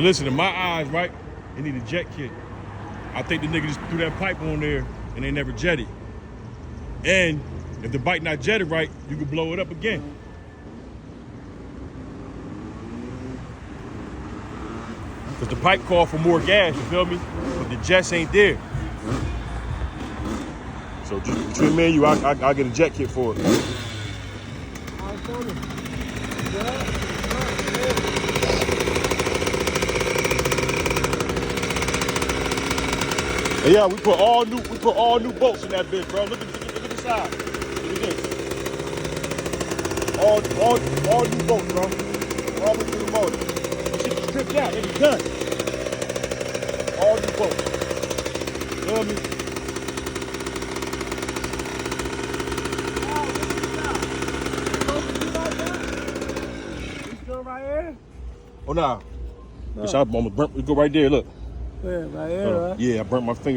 listen, in my eyes, right, they need a jet kit. I think the nigga just threw that pipe on there and they never jetted. And if the bike not jetted right, you can blow it up again. Because the pipe called for more gas, you feel me? But the jets ain't there. So just between me and you, I'll get a jet kit for it. And yeah, we put all new bolts in that bitch, bro. Look inside. Look at this. All new bolts, bro. All the way through the motor. This shit is stripped out, it's done. All new bolts. You feel me? Right here? Oh, nah. Bitch, I almost burnt. We go right there, look. Yeah, right here, right? Yeah, I burnt my finger.